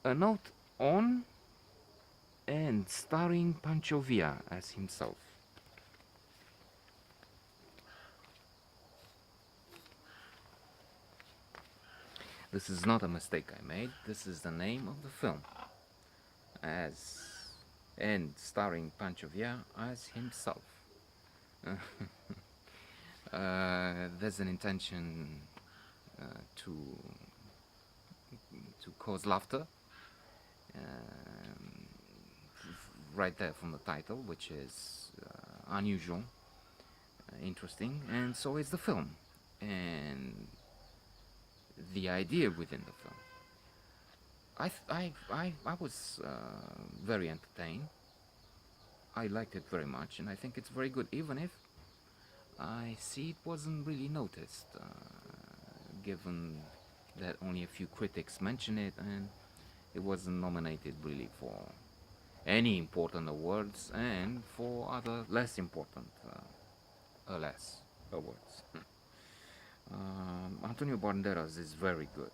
A note on and starring Pancho as himself. This is not a mistake I made. This is the name of the film, as and starring Pancho as himself. There's an intention uh, to to cause laughter, right there from the title, which is unusual, interesting, and so is the film, and the idea within the film. I was very entertained. I liked it very much, and I think it's very good, even if I see it wasn't really noticed, given that only a few critics mention it, and it wasn't nominated really for any important awards, and for other less important, less awards. Antonio Banderas is very good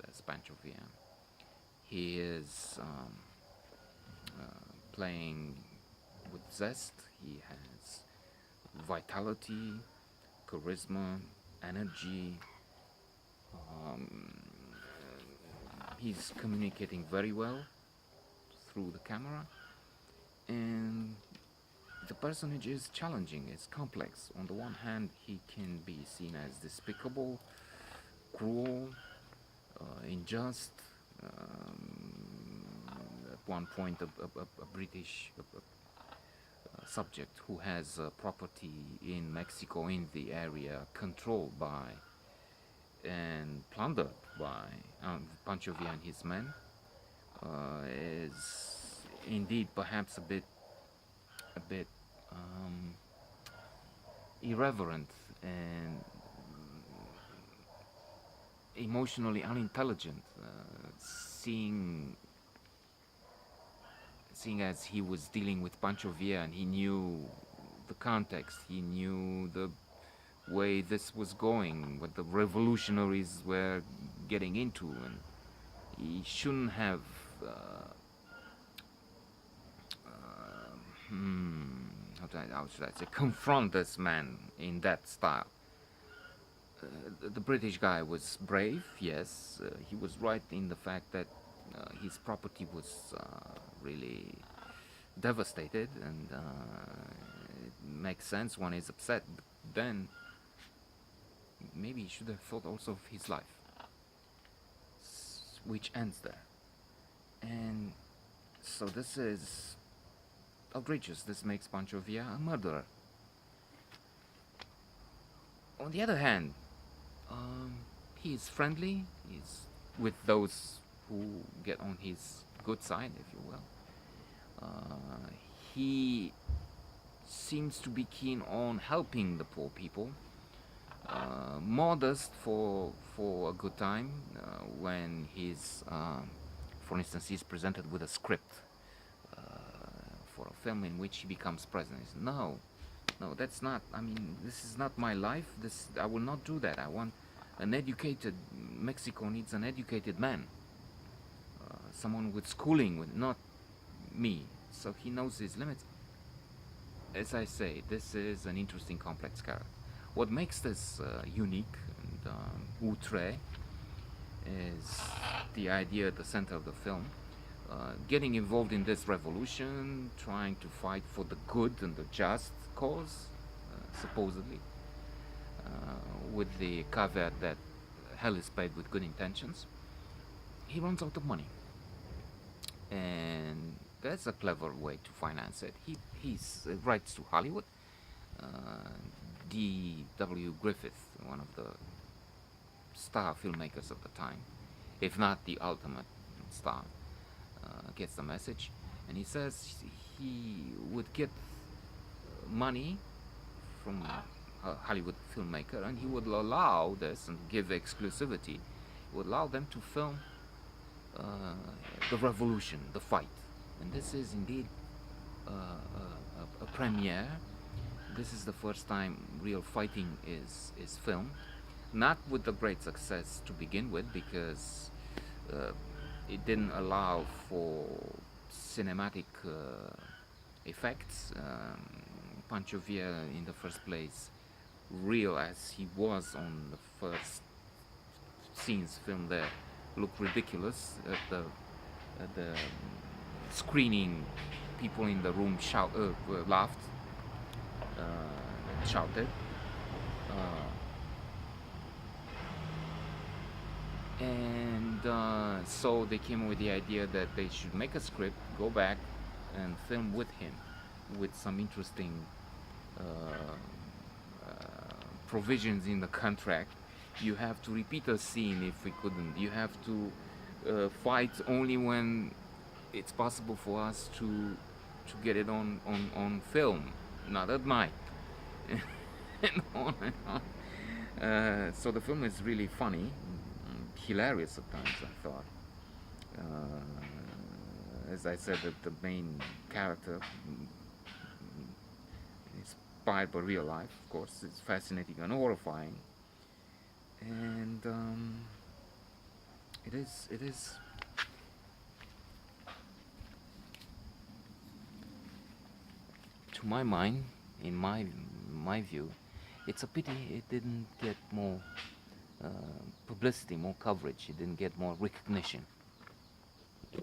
as Pancho Villa. He is playing with zest. He has vitality, charisma, energy. Um, he's communicating very well through the camera, and the personage is challenging, it's complex. On the one hand, he can be seen as despicable, cruel, unjust. At one point, a British subject who has property in Mexico, in the area controlled by and plundered by Pancho Villa and his men, is indeed perhaps a bit um, irreverent and emotionally unintelligent, seeing as he was dealing with Pancho Villa and he knew the context, he knew the way this was going, what the revolutionaries were getting into, and he shouldn't have how should I say, confront this man in that style. The British guy was brave, yes. He was right in the fact that his property was really devastated, and it makes sense. One is upset, but then maybe he should have thought also of his life, which ends there. And so this is outrageous. This makes Pancho Villa a murderer. On the other hand, he is friendly. He's with those who get on his good side, if you will. He seems to be keen on helping the poor people. Modest for a good time, when he's, for instance, he's presented with a script for a film in which he becomes president. He says, no, that's not. I mean, this is not my life. I will not do that. I want an educated. Mexico needs an educated man, someone with schooling, with not me. So he knows his limits. As I say, this is an interesting, complex character. What makes this unique and outre is the idea at the center of the film. Getting involved in this revolution, trying to fight for the good and the just cause, supposedly, with the caveat that hell is paved with good intentions. He runs out of money, and that's a clever way to finance it. He writes to Hollywood. D.W. Griffith, one of the star filmmakers of the time, if not the ultimate star, gets the message, and he says he would get money from a Hollywood filmmaker, and he would allow this and give exclusivity. He would allow them to film the revolution, the fight, and this is indeed a premiere. This is the first time real fighting is filmed, not with the great success to begin with, because it didn't allow for cinematic effects. Pancho Villa, in the first place, real as he was on the first scenes filmed there, looked ridiculous at the screening. People in the room laughed, shouted. Uh, and so they came up with the idea that they should make a script, go back, and film with him, with some interesting uh, provisions in the contract. You have to repeat a scene if we couldn't. You have to fight only when it's possible for us to get it on film, not at night, and on and on. So the film is really funny, hilarious at times, I thought. As I said, the main character, inspired by real life, of course, it's fascinating and horrifying. And it is to my mind, in my view, it's a pity it didn't get more uh, publicity, more coverage. It didn't get more recognition.